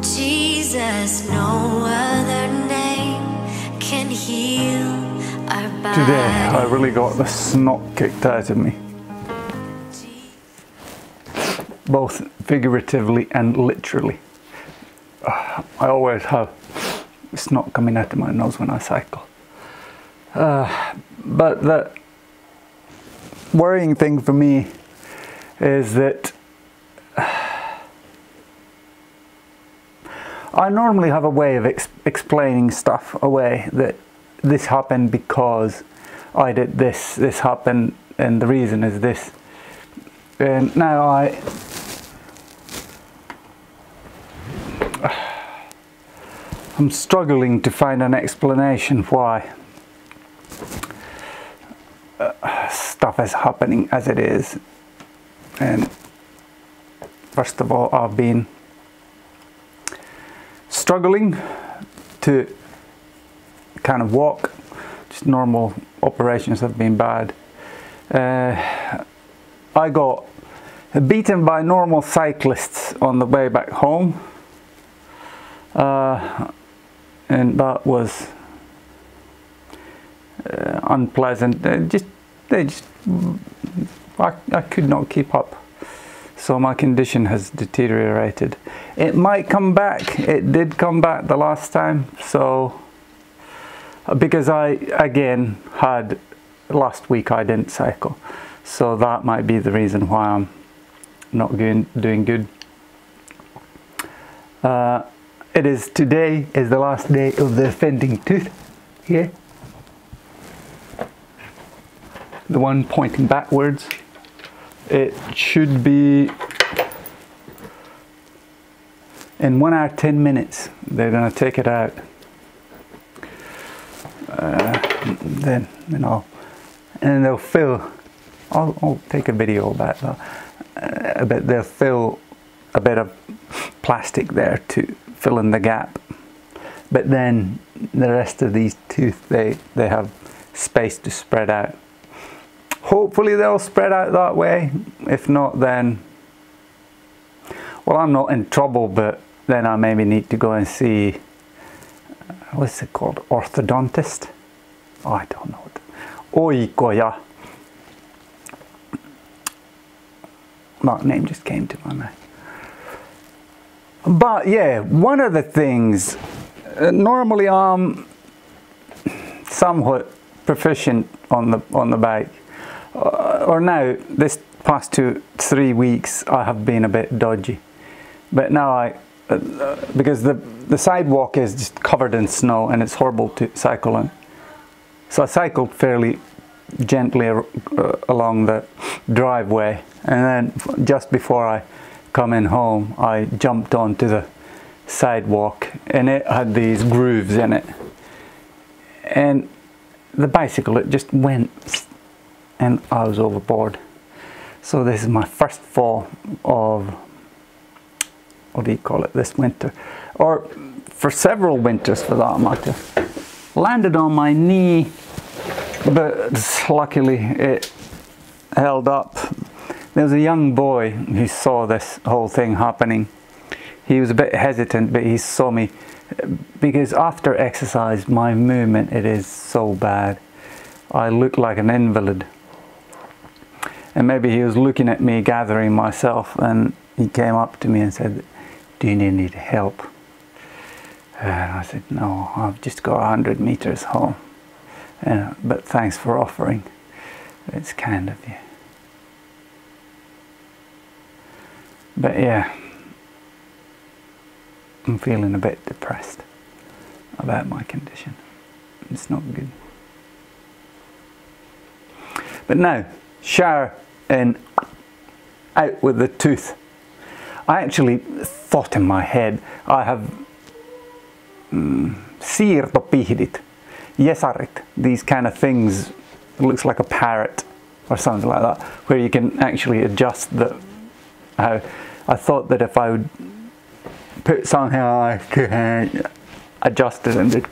Jesus, no other name can heal our bodies. Today I really got the snot kicked out of me, both figuratively and literally. I always have snot coming out of my nose when I cycle. But the worrying thing for me is that I normally have a way of explaining stuff away, that this happened because I did this, this happened, and the reason is this. And now I'm struggling to find an explanation why stuff is happening as it is. And first of all, I've been struggling to kind of walk. Just normal operations have been bad. I got beaten by normal cyclists on the way back home, and that was unpleasant. I could not keep up. So my condition has deteriorated. It might come back. It did come back the last time. So, because I, again, had, last week I didn't cycle. So that might be the reason why I'm not doing good. Today is the last day of the offending tooth here. The one pointing backwards. It should be in 1 hour 10 minutes. They're going to take it out. Then they'll fill. I'll take a video about that. But they'll fill a bit of plastic there to fill in the gap. But then the rest of these teeth, they have space to spread out. Hopefully they'll spread out that way. If not, then, well, I'm not in trouble, but then I maybe need to go and see, what's it called, orthodontist? Oh, I don't know. Oikoja. That name just came to my mind. But yeah, one of the things, normally I'm somewhat proficient on the bike. Or now, this past 2-3 weeks, I have been a bit dodgy. But now because the sidewalk is just covered in snow and it's horrible to cycle on. So I cycled fairly gently along the driveway, and then just before I come in home, I jumped onto the sidewalk, and it had these grooves in it. And the bicycle, it just went, and I was overboard. So this is my first fall of, what do you call it, this winter, or for several winters for that matter. Landed on my knee, but luckily it held up. There was a young boy who saw this whole thing happening. He was a bit hesitant, but he saw me, because after exercise my movement, it is so bad. I look like an invalid. And maybe he was looking at me gathering myself, and he came up to me and said, "Do you need help?" And I said, "No, I've just got 100 meters home. But thanks for offering. It's kind of you." But yeah, I'm feeling a bit depressed about my condition. It's not good. But now, shower and out with the tooth. I actually thought in my head, I have siirtopihdit, jesarit, these kind of things. It looks like a parrot or something like that, where you can actually adjust how. I thought that if I would put something on, I could adjust it and just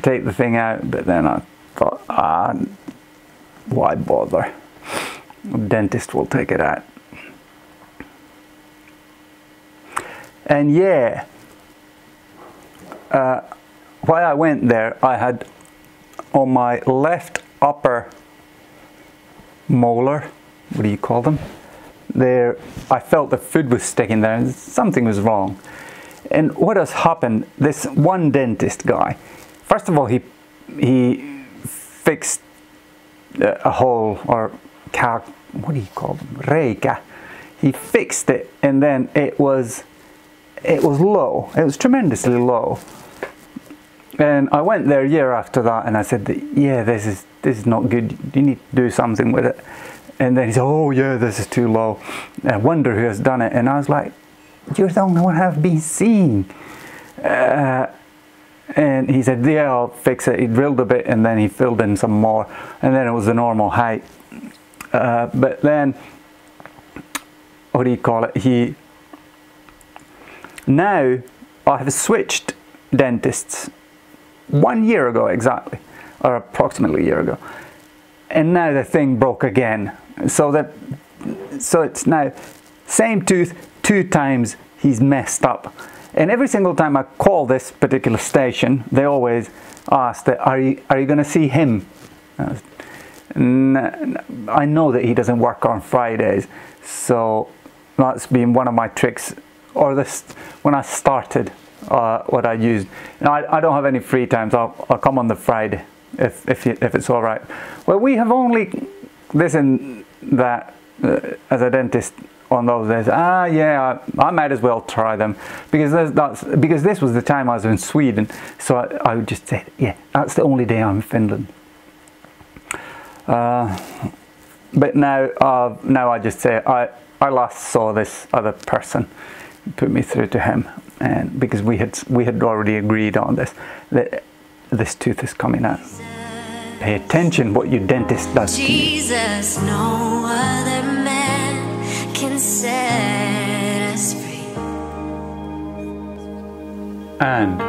take the thing out, but then I thought, why bother? Dentist will take it out. And yeah, while I went there, I had on my left upper molar, what do you call them? There, I felt the food was sticking there and something was wrong. And what has happened, this one dentist guy, first of all, he fixed a hole, or what do you call them? Reikä. He fixed it, and then it was low. It was tremendously low. And I went there a year after that, and I said, yeah, this is not good. You need to do something with it. And then he said, oh yeah, this is too low. I wonder who has done it. And I was like, you're the only one I've been seeing. And he said, yeah, I'll fix it. He drilled a bit, and then he filled in some more, and then it was the normal height. But then, what do you call it? Now I have switched dentists 1 year ago exactly, or approximately a year ago, and now the thing broke again. So it's now same tooth 2 times he's messed up. And every single time I call this particular station, they always ask that, are you going to see him? I know that he doesn't work on Fridays, so that's been one of my tricks. Or this, when I started, what I used. And I don't have any free times. I'll come on the Friday if it's all right. Well, we have only this and that as a dentist on those days. Yeah, I might as well try them because this was the time I was in Sweden. So I would just say, yeah, that's the only day I'm in Finland. But now I just say I last saw this other person, put me through to him, and because we had already agreed on this, that this tooth is coming out. Pay attention what your dentist does to you. Jesus, no other man can set us free. And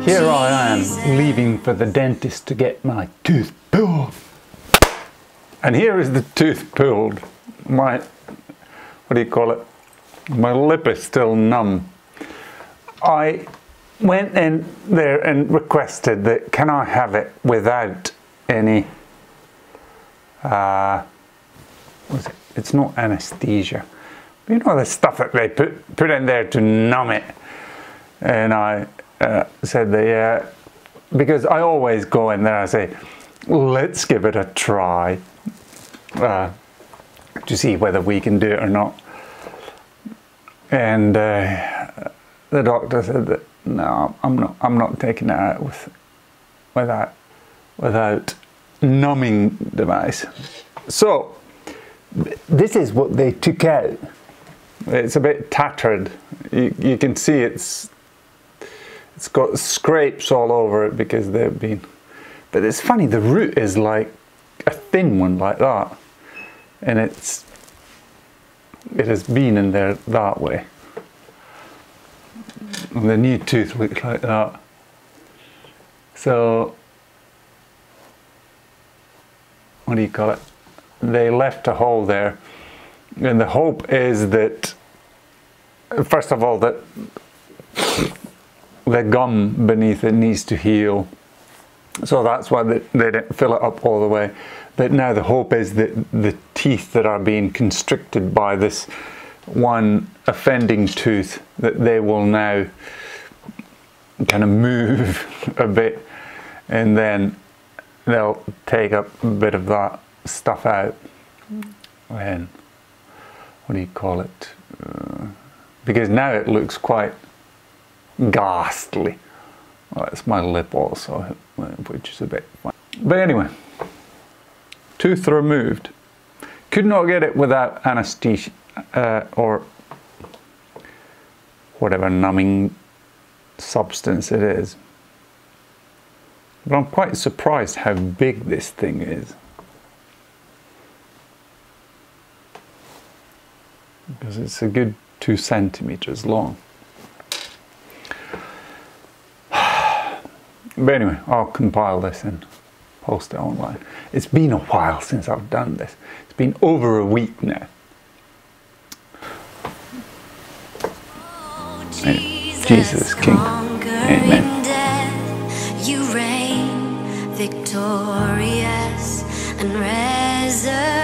here I am leaving for the dentist to get my tooth pulled. And here is the tooth pulled. My, what do you call it? My lip is still numb. I went in there and requested that, can I have it without any, it's not anesthesia. You know the stuff that they put in there to numb it. And I said that, yeah, because I always go in there and say, let's give it a try to see whether we can do it or not. And the doctor said that no, I'm not taking it out without numbing device. So this is what they took out. It's a bit tattered. You can see it's got scrapes all over it because they've been. But it's funny, the root is like a thin one like that, and it has been in there that way. And the new tooth looks like that. So what do you call it? They left a hole there, and the hope is that, first of all, that the gum beneath it needs to heal. So that's why they didn't fill it up all the way. But now the hope is that the teeth that are being constricted by this one offending tooth, that they will now kind of move a bit, and then they'll take a bit of that stuff out. And what do you call it? Because now it looks quite ghastly. Well, it's my lip also, which is a bit funny. But anyway, tooth removed. Could not get it without anesthesia or whatever numbing substance it is. But I'm quite surprised how big this thing is. Because it's a good 2 centimeters long. But anyway, I'll compile this and post it online. It's been a while since I've done this. It's been over a week now. Jesus King. Amen. You reign victorious and resurrected.